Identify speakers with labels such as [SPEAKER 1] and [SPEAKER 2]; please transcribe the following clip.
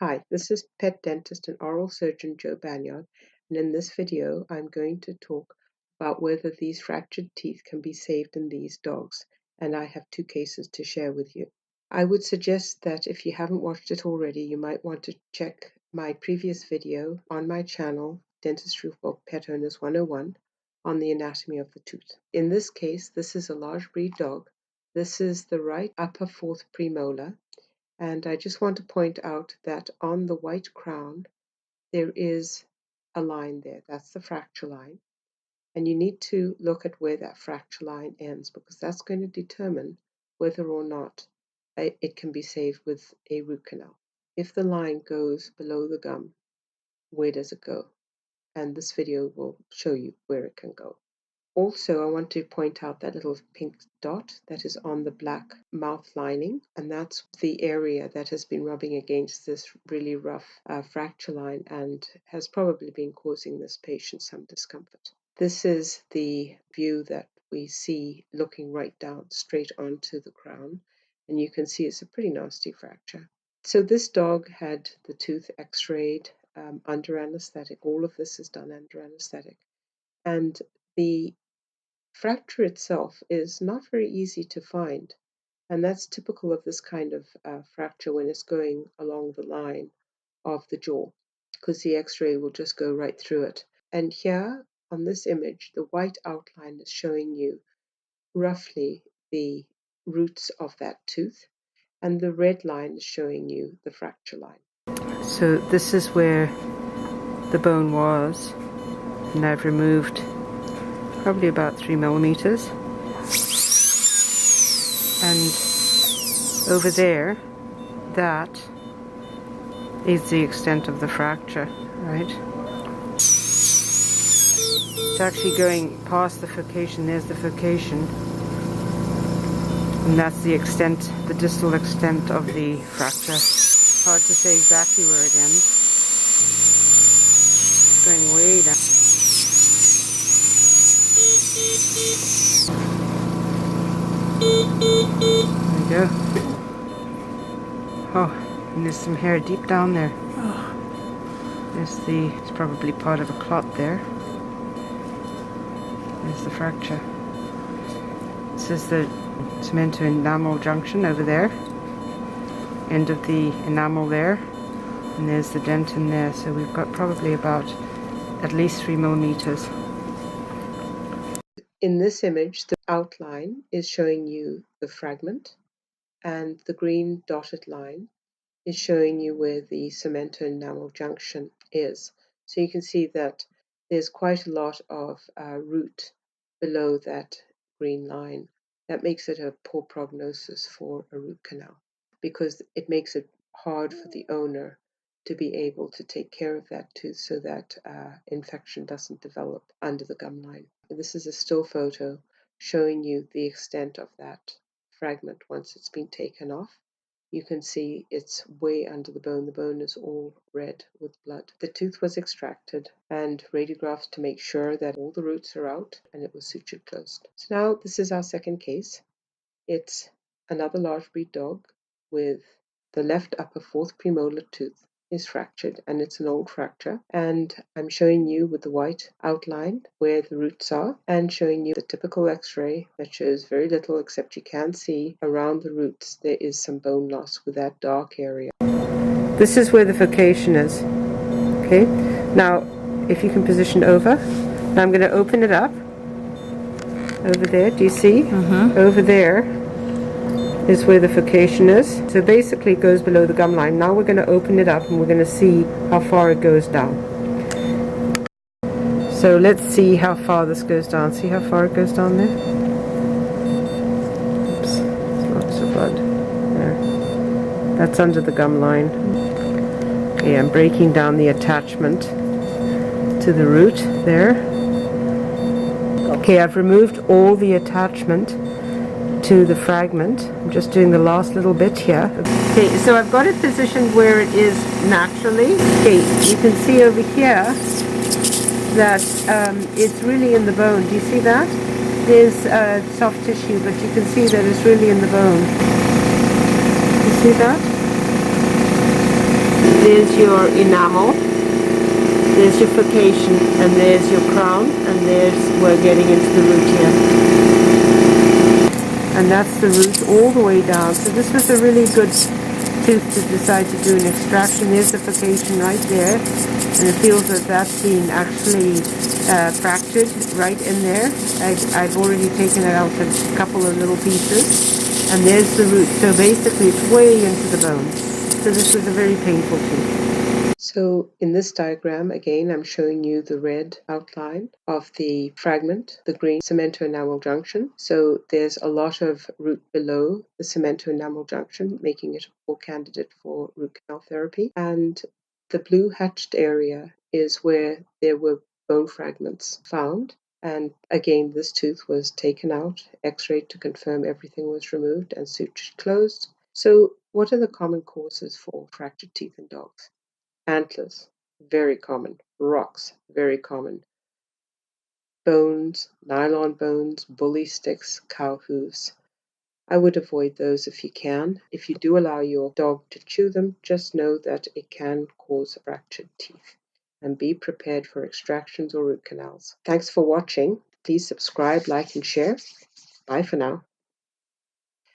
[SPEAKER 1] Hi, this is pet dentist and oral surgeon Joe Banyard, and in this video I'm going to talk about whether these fractured teeth can be saved in these dogs, and I have two cases to share with you. I would suggest that if you haven't watched it already, you might want to check my previous video on my channel, Dentistry for Pet Owners 101, on the anatomy of the tooth. In this case, this is a large breed dog. This is the right upper fourth premolar. And I just want to point out that on the white crown, there is a line there. That's the fracture line. And you need to look at where that fracture line ends because that's going to determine whether or not it can be saved with a root canal. If the line goes below the gum, where does it go? And this video will show you where it can go. Also, I want to point out that little pink dot that is on the black mouth lining, and that's the area that has been rubbing against this really rough fracture line and has probably been causing this patient some discomfort. This is the view that we see looking right down straight onto the crown, and you can see it's a pretty nasty fracture. So this dog had the tooth x-rayed under anesthetic. All of this is done under anesthetic. And the fracture itself is not very easy to find, and that's typical of this kind of fracture when it's going along the line of the jaw, because the x-ray will just go right through it. And here on this image, the white outline is showing you roughly the roots of that tooth, and the red line is showing you the fracture line.
[SPEAKER 2] So this is where the bone was, and I've removed probably about 3 millimeters, and over there, that is the extent of the fracture, right? It's actually going past the furcation. There's the furcation, and that's the extent, the distal extent of the fracture. Hard to say exactly where it ends. It's going way down. There we go. Oh, and there's some hair deep down there. It's probably part of a clot there. There's the fracture. This is the cement to enamel junction over there. End of the enamel there. And there's the dent in there. So we've got probably about at least 3 millimeters.
[SPEAKER 1] In this image, the outline is showing you the fragment, and the green dotted line is showing you where the cement enamel junction is. So you can see that there's quite a lot of root below that green line. That makes it a poor prognosis for a root canal because it makes it hard for the owner to be able to take care of that tooth so that infection doesn't develop under the gum line. This is a still photo showing you the extent of that fragment once it's been taken off. You can see it's way under the bone. The bone is all red with blood. The tooth was extracted and radiographs to make sure that all the roots are out, and it was sutured closed. So now this is our second case. It's another large breed dog with the left upper fourth premolar tooth is fractured, and it's an old fracture, and I'm showing you with the white outline where the roots are and showing you the typical x-ray that shows very little, except you can see around the roots there is some bone loss with that dark area.
[SPEAKER 2] This is where the furcation is. Okay, now if you can position over, now I'm going to open it up over there. Do you see? Over there is where the furcation is. So basically it goes below the gum line. Now we're going to open it up and we're going to see how far it goes down. So let's see how far this goes down. See how far it goes down there? Oops, there's lots of blood there. That's under the gum line. Okay, I'm breaking down the attachment to the root there. Okay, I've removed all the attachment to the fragment. I'm just doing the last little bit here. Okay, so I've got it positioned where it is naturally. Okay, you can see over here that it's really in the bone. Do you see that? There's soft tissue, but you can see that it's really in the bone. You see that? There's your enamel, there's your furcation, and there's your crown, and we're getting into the root here. And that's the root all the way down. So this was a really good tooth to decide to do an extraction. There's the furcation right there, and it feels that that's been actually fractured right in there. I've already taken it out a couple of little pieces, and there's the root. So basically it's way into the bone. So this was a very painful tooth.
[SPEAKER 1] So in this diagram, again, I'm showing you the red outline of the fragment, the green cemento-enamel junction. So there's a lot of root below the cemento-enamel junction, making it a poor candidate for root canal therapy. And the blue hatched area is where there were bone fragments found. And again, this tooth was taken out, x-rayed to confirm everything was removed, and sutured closed. So what are the common causes for fractured teeth in dogs? Antlers, very common. Rocks, very common. Bones, nylon bones, bully sticks, cow hooves. I would avoid those if you can. If you do allow your dog to chew them, just know that it can cause fractured teeth. And be prepared for extractions or root canals. Thanks for watching. Please subscribe, like, and share. Bye for now.